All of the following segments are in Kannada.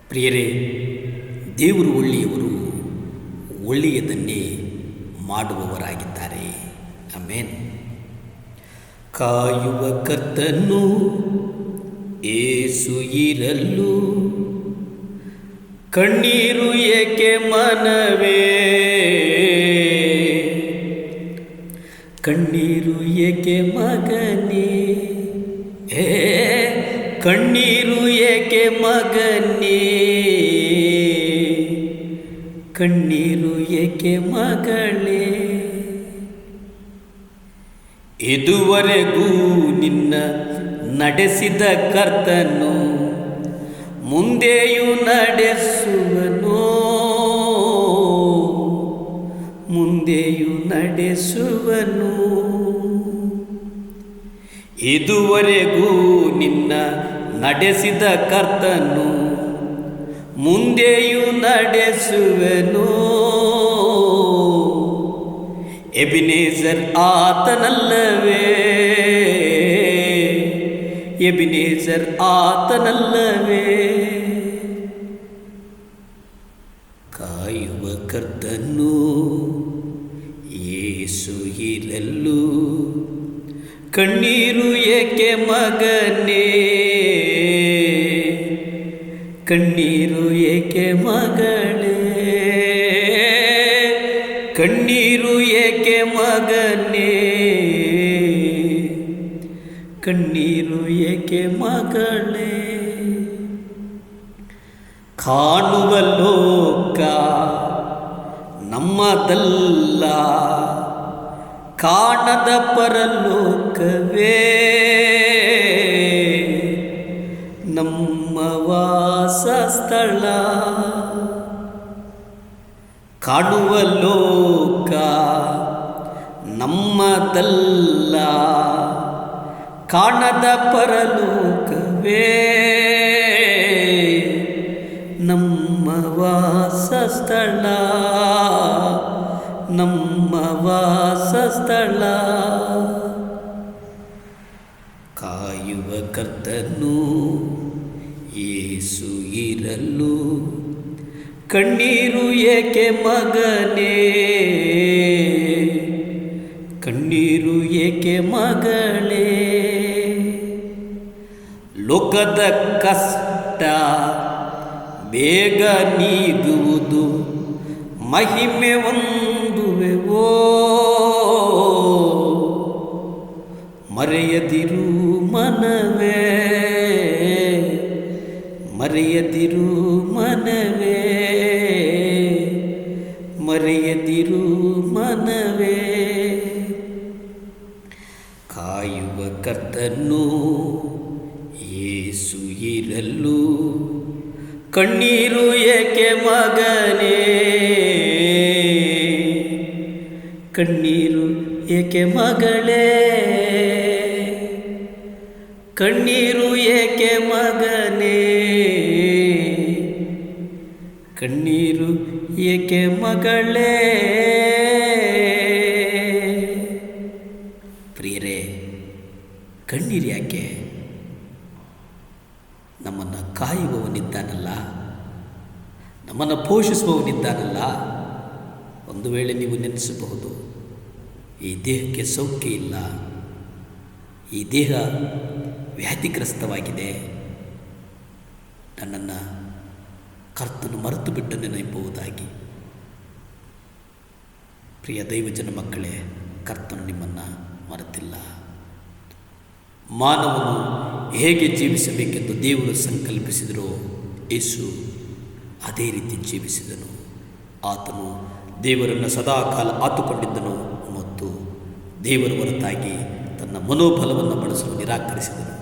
ಪ್ರಿಯರೇ, ದೇವರು ಒಳ್ಳೆಯವರು, ಒಳ್ಳೆಯದನ್ನೇ ಮಾಡುವವರಾಗಿದ್ದಾರೆ. ಆಮೆನ್. ಕಾಯುವ ಕರ್ತನು ಏಸು ಇರಲು ಕಣ್ಣೀರು ಏಕೆ ಮನವೇ, ಕಣ್ಣೀರು ಏಕೆ ಮಗನೇ, ಕಣ್ಣೀರು ಏಕೆ ಮಗನೇ, ಕಣ್ಣೀರು ಏಕೆ ಮಗಳೇ. ಇದುವರೆಗೂ ನಿನ್ನ ನಡೆಸಿದ ಕರ್ತನು ಮುಂದೆಯೂ ನಡೆಸುವನು, ಮುಂದೆಯೂ ನಡೆಸುವನು. ಇದುವರೆಗೂ ನಿನ್ನ ನಡೆಸಿದ ಕರ್ತನು ಮುಂದೆಯೂ ನಡೆಸುವೆನು. Ebenezer ಆತನಲ್ಲವೇ, Ebenezer ಆತನಲ್ಲವೇ. ಕಾಯುವ ಕರ್ತನು ಏಸು ಇರಲು ಕಣ್ಣೀರು ಏಕೆ ಮಗನೇ, ಕಣ್ಣೀರು ಏಕೆ ಮಗಳೇ, ಕಣ್ಣೀರು ಏಕೆ ಮಗನೇ, ಕಣ್ಣೀರು ಏಕೆ ಮಗಳೇ. ಕಾಣುವ ಲೋಕ ನಮ್ಮದಲ್ಲ, ಕಾಣದ ಪರಲೋಕವೇ ನಮ್ಮ ವಾಸ ಸ್ಥಳ. ಕಾಣುವ ಲೋಕ ನಮ್ಮದಲ್ಲ, ಕಾಣದ ಪರಲೋಕವೇ ನಮ್ಮ ವಾಸ ಸ್ಥಳ, ನಮ್ಮ ವಾಸ ಸ್ಥಳ. ಕಾಯುವ ಕರ್ತನು ಏಸು ಇರಲು ಕಣ್ಣೀರು ಏಕೆ ಮಗನೇ, ಕಣ್ಣೀರು ಏಕೆ ಮಗಳೇ. ಲೋಕದ ಕಷ್ಟ ಬೇಗ ನೀಗುವುದು, ಮಹಿಮೆ ಹೊಂದುವೆವೋ. ಮರೆಯದಿರು ಮನವೇ, ಮರೆಯದಿರು ಮನವೇ, ಮರೆಯದಿರು ಮನವೇ. ಕಾಯುವ ಕರ್ತನು ಏಸು ಇರಲು ಕಣ್ಣೀರು ಏಕೆ ಮಗನೇ, ಕಣ್ಣೀರು ಏಕೆ ಮಗಳೇ, ಕಣ್ಣೀರು ಏಕೆ ಮಗನೇ, ಕಣ್ಣೀರು ಏಕೆ ಮಗಳೇ. ಪ್ರಿಯರೇ, ಕಣ್ಣೀರು ಯಾಕೆ? ನಮ್ಮನ್ನು ಕಾಯುವವನಿದ್ದಾನಲ್ಲ, ನಮ್ಮನ್ನು ಪೋಷಿಸುವವನಿದ್ದಾನಲ್ಲ. ಒಂದು ವೇಳೆ ನೀವು ನೆನೆಸಬಹುದು, ಈ ದೇಹಕ್ಕೆ ಸೌಖ್ಯ ಇಲ್ಲ, ಈ ದೇಹ ವ್ಯಾಧಿಗ್ರಸ್ತವಾಗಿದೆ, ನನ್ನನ್ನು ಕರ್ತನು ಮರೆತು ಬಿಟ್ಟನು ಎಂಬುದಾಗಿ. ಪ್ರಿಯ ದೈವಜನ ಮಕ್ಕಳೇ, ಕರ್ತನು ನಿಮ್ಮನ್ನು ಮರೆತಿಲ್ಲ. ಮಾನವನು ಹೇಗೆ ಜೀವಿಸಬೇಕೆಂದು ದೇವರು ಸಂಕಲ್ಪಿಸಿದರೋ ಯೇಸು ಅದೇ ರೀತಿ ಜೀವಿಸಿದನು. ಆತನು ದೇವರನ್ನು ಸದಾಕಾಲ ಆತುಕೊಂಡಿದ್ದನು ಮತ್ತು ದೇವರ ಹೊರತಾಗಿ ತನ್ನ ಮನೋಬಲವನ್ನು ಬಳಸಲು ನಿರಾಕರಿಸಿದನು.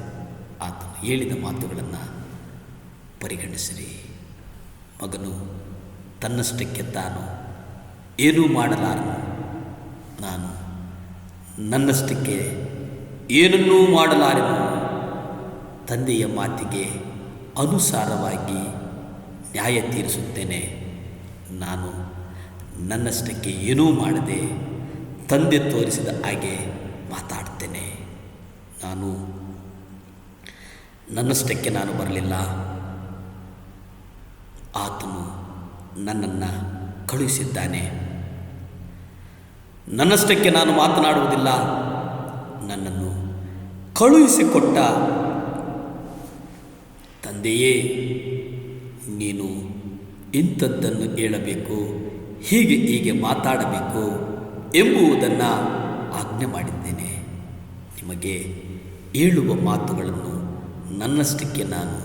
ಆತನು ಹೇಳಿದ ಮಾತುಗಳನ್ನು ಪರಿಗಣಿಸಿರಿ. ಮಗನು ತನ್ನಷ್ಟಕ್ಕೆ ತಾನು ಏನೂ ಮಾಡಲಾರನು, ನಾನು ನನ್ನಷ್ಟಕ್ಕೆ ಏನನ್ನೂ ಮಾಡಲಾರೆನು. ತಂದೆಯ ಮಾತಿಗೆ ಅನುಸಾರವಾಗಿ ನ್ಯಾಯ ತೀರಿಸುತ್ತೇನೆ. ನಾನು ನನ್ನಷ್ಟಕ್ಕೆ ಏನೂ ಮಾಡದೆ ತಂದೆ ತೋರಿಸಿದ ಹಾಗೆ ಮಾತಾಡ್ತೇನೆ. ನಾನು. ನನ್ನಷ್ಟಕ್ಕೆ ನಾನು ಬರಲಿಲ್ಲ, ಆತನು ನನ್ನನ್ನು ಕಳುಹಿಸಿದ್ದಾನೆ. ನನ್ನಷ್ಟಕ್ಕೆ ನಾನು ಮಾತನಾಡುವುದಿಲ್ಲ, ನನ್ನನ್ನು ಕಳುಹಿಸಿಕೊಟ್ಟ ತಂದೆಯೇ ನೀನು ಇಂಥದ್ದನ್ನು ಹೇಳಬೇಕು, ಹೀಗೆ ಮಾತಾಡಬೇಕು ಎಂಬುದನ್ನು ಆಜ್ಞೆ ಮಾಡಿದ್ದೇನೆ. ನಿಮಗೆ ಹೇಳುವ ಮಾತುಗಳನ್ನು ನನ್ನಷ್ಟಕ್ಕೆ ನಾನು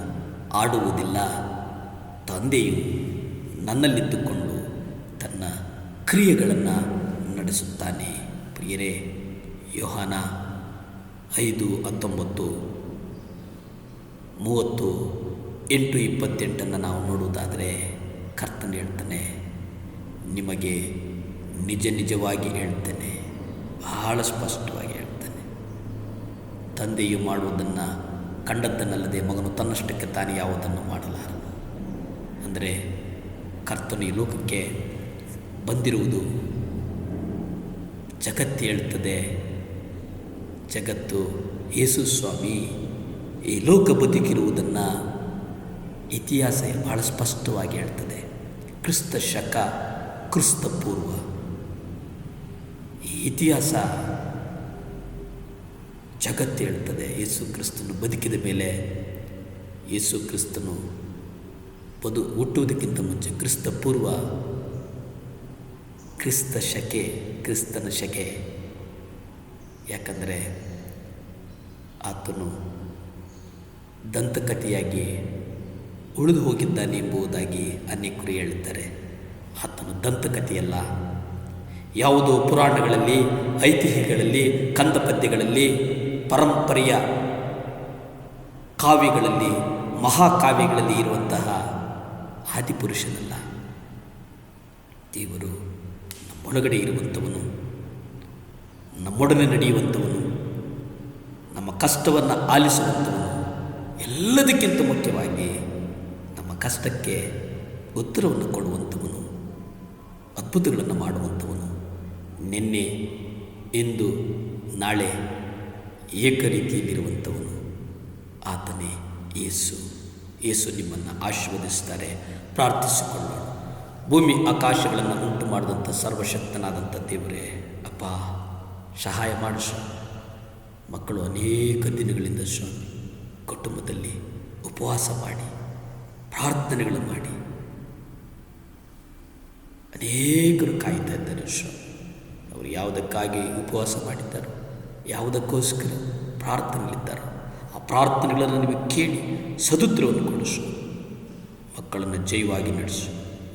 ಆಡುವುದಿಲ್ಲ, ತಂದೆಯು ನನ್ನಲ್ಲಿದ್ದುಕೊಂಡು ತನ್ನ ಕ್ರಿಯೆಗಳನ್ನು ನಡೆಸುತ್ತಾನೆ. ಪ್ರಿಯರೇ, ಯೋಹಾನ 5:19, 30, 8:28 ನಾವು ನೋಡುವುದಾದರೆ ಕರ್ತನು ಹೇಳ್ತಾನೆ, ನಿಮಗೆ ನಿಜವಾಗಿ ಹೇಳ್ತೇನೆ, ಬಹಳ ಸ್ಪಷ್ಟವಾಗಿ ಹೇಳ್ತಾನೆ, ತಂದೆಯು ಮಾಡುವುದನ್ನು ಕಂಡದ್ದನ್ನಲ್ಲದೆ ಮಗನು ತನ್ನಷ್ಟಕ್ಕೆ ತಾನೇ ಯಾವುದನ್ನು ಮಾಡಲಾರನು. ಅಂದರೆ ಕರ್ತನು ಈ ಲೋಕಕ್ಕೆ ಬಂದಿರುವುದು ಜಗತ್ತು ಹೇಳ್ತದೆ, ಜಗತ್ತು ಯೇಸು ಸ್ವಾಮಿ ಈ ಲೋಕ ಬದುಕಿರುವುದನ್ನು ಇತಿಹಾಸ ಬಹಳ ಸ್ಪಷ್ಟವಾಗಿ ಹೇಳ್ತದೆ. ಕ್ರಿಸ್ತ ಶಕ, ಕ್ರಿಸ್ತ ಪೂರ್ವ, ಈ ಇತಿಹಾಸ ಜಗತ್ತು ಹೇಳ್ತದೆ. ಯೇಸು ಕ್ರಿಸ್ತನು ಬದುಕಿದ ಮೇಲೆ, ಯೇಸು ಕ್ರಿಸ್ತನು ಹುಟ್ಟುವುದಕ್ಕಿಂತ ಮುಂಚೆ ಕ್ರಿಸ್ತ ಪೂರ್ವ, ಕ್ರಿಸ್ತ ಶಕೆ, ಕ್ರಿಸ್ತನ ಶಕೆ. ಯಾಕಂದರೆ ಆತನು ದಂತಕಥೆಯಾಗಿ ಉಳಿದು ಹೋಗಿದ್ದಾನೆ ಎಂಬುದಾಗಿ ಅನೇಕರು ಹೇಳುತ್ತಾರೆ. ಆತನು ದಂತಕಥೆಯಲ್ಲ. ಯಾವುದೋ ಪುರಾಣಗಳಲ್ಲಿ, ಐತಿಹ್ಯಗಳಲ್ಲಿ, ಕಂದಪದ್ಯಗಳಲ್ಲಿ, ಪರಂಪರೆಯ ಕಾವ್ಯಗಳಲ್ಲಿ, ಮಹಾಕಾವ್ಯಗಳಲ್ಲಿ ಇರುವಂತಹ ಆದಿಪುರುಷನಲ್ಲ. ದೇವರು ನಮ್ಮೊಳಗಡೆ ಇರುವಂಥವನು, ನಮ್ಮೊಡನೆ ನಡೆಯುವಂಥವನು, ನಮ್ಮ ಕಷ್ಟವನ್ನು ಆಲಿಸುವಂಥವನು, ಎಲ್ಲದಕ್ಕಿಂತ ಮುಖ್ಯವಾಗಿ ನಮ್ಮ ಕಷ್ಟಕ್ಕೆ ಉತ್ತರವನ್ನು ಕೊಡುವಂಥವನು, ಅದ್ಭುತಗಳನ್ನು ಮಾಡುವಂಥವನು, ನಿನ್ನೆ ಇಂದು ನಾಳೆ ಏಕ ರೀತಿಯಲ್ಲಿರುವಂಥವನು ಆತನೇ ಯೇಸು. ಯೇಸು ನಿಮ್ಮನ್ನು ಆಶೀರ್ವದಿಸ್ತಾರೆ. ಪ್ರಾರ್ಥಿಸಿಕೊಳ್ಳೋಣ. ಭೂಮಿ ಆಕಾಶಗಳನ್ನು ಉಂಟು ಮಾಡಿದಂಥ ಸರ್ವಶಕ್ತನಾದಂಥ ದೇವರೇ, ಅಪ್ಪ ಸಹಾಯ ಮಾಡು ಸ್ವಾಮಿ. ಮಕ್ಕಳು ಅನೇಕ ದಿನಗಳಿಂದ ಸ್ವಾಮಿ ಕುಟುಂಬದಲ್ಲಿ ಉಪವಾಸ ಮಾಡಿ, ಪ್ರಾರ್ಥನೆಗಳು ಮಾಡಿ ಅನೇಕರು ಕಾಯ್ತಾ ಇದ್ದಾರೆ ಸ್ವಾಮಿ. ಅವರು ಯಾವುದಕ್ಕಾಗಿ ಉಪವಾಸ ಮಾಡಿದ್ದಾರೋ, ಯಾವುದಕ್ಕೋಸ್ಕರ ಪ್ರಾರ್ಥನೆಯಲ್ಲಿದ್ದಾರೋ, ಆ ಪ್ರಾರ್ಥನೆಗಳನ್ನು ನಿಮಗೆ ಕೇಳಿ ಸದುತ್ತರವನ್ನು ಕೊಡು ಸ್ವಾಮಿ. ಮಕ್ಕಳನ್ನು ಜಯವಾಗಿ ನಡೆಸು.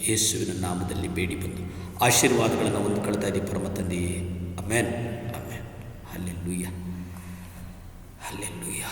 ಯೇಸುವಿನ ನಾಮದಲ್ಲಿ ಬೇಡಿ ಬಂದು ಆಶೀರ್ವಾದಗಳನ್ನು ಹೊಂದಿಕೊಳ್ತಾ ಇದ್ದೀವಿ ಪರಮ ತಂದೆಯೇ. Amen, amen. Hallelujah, hallelujah.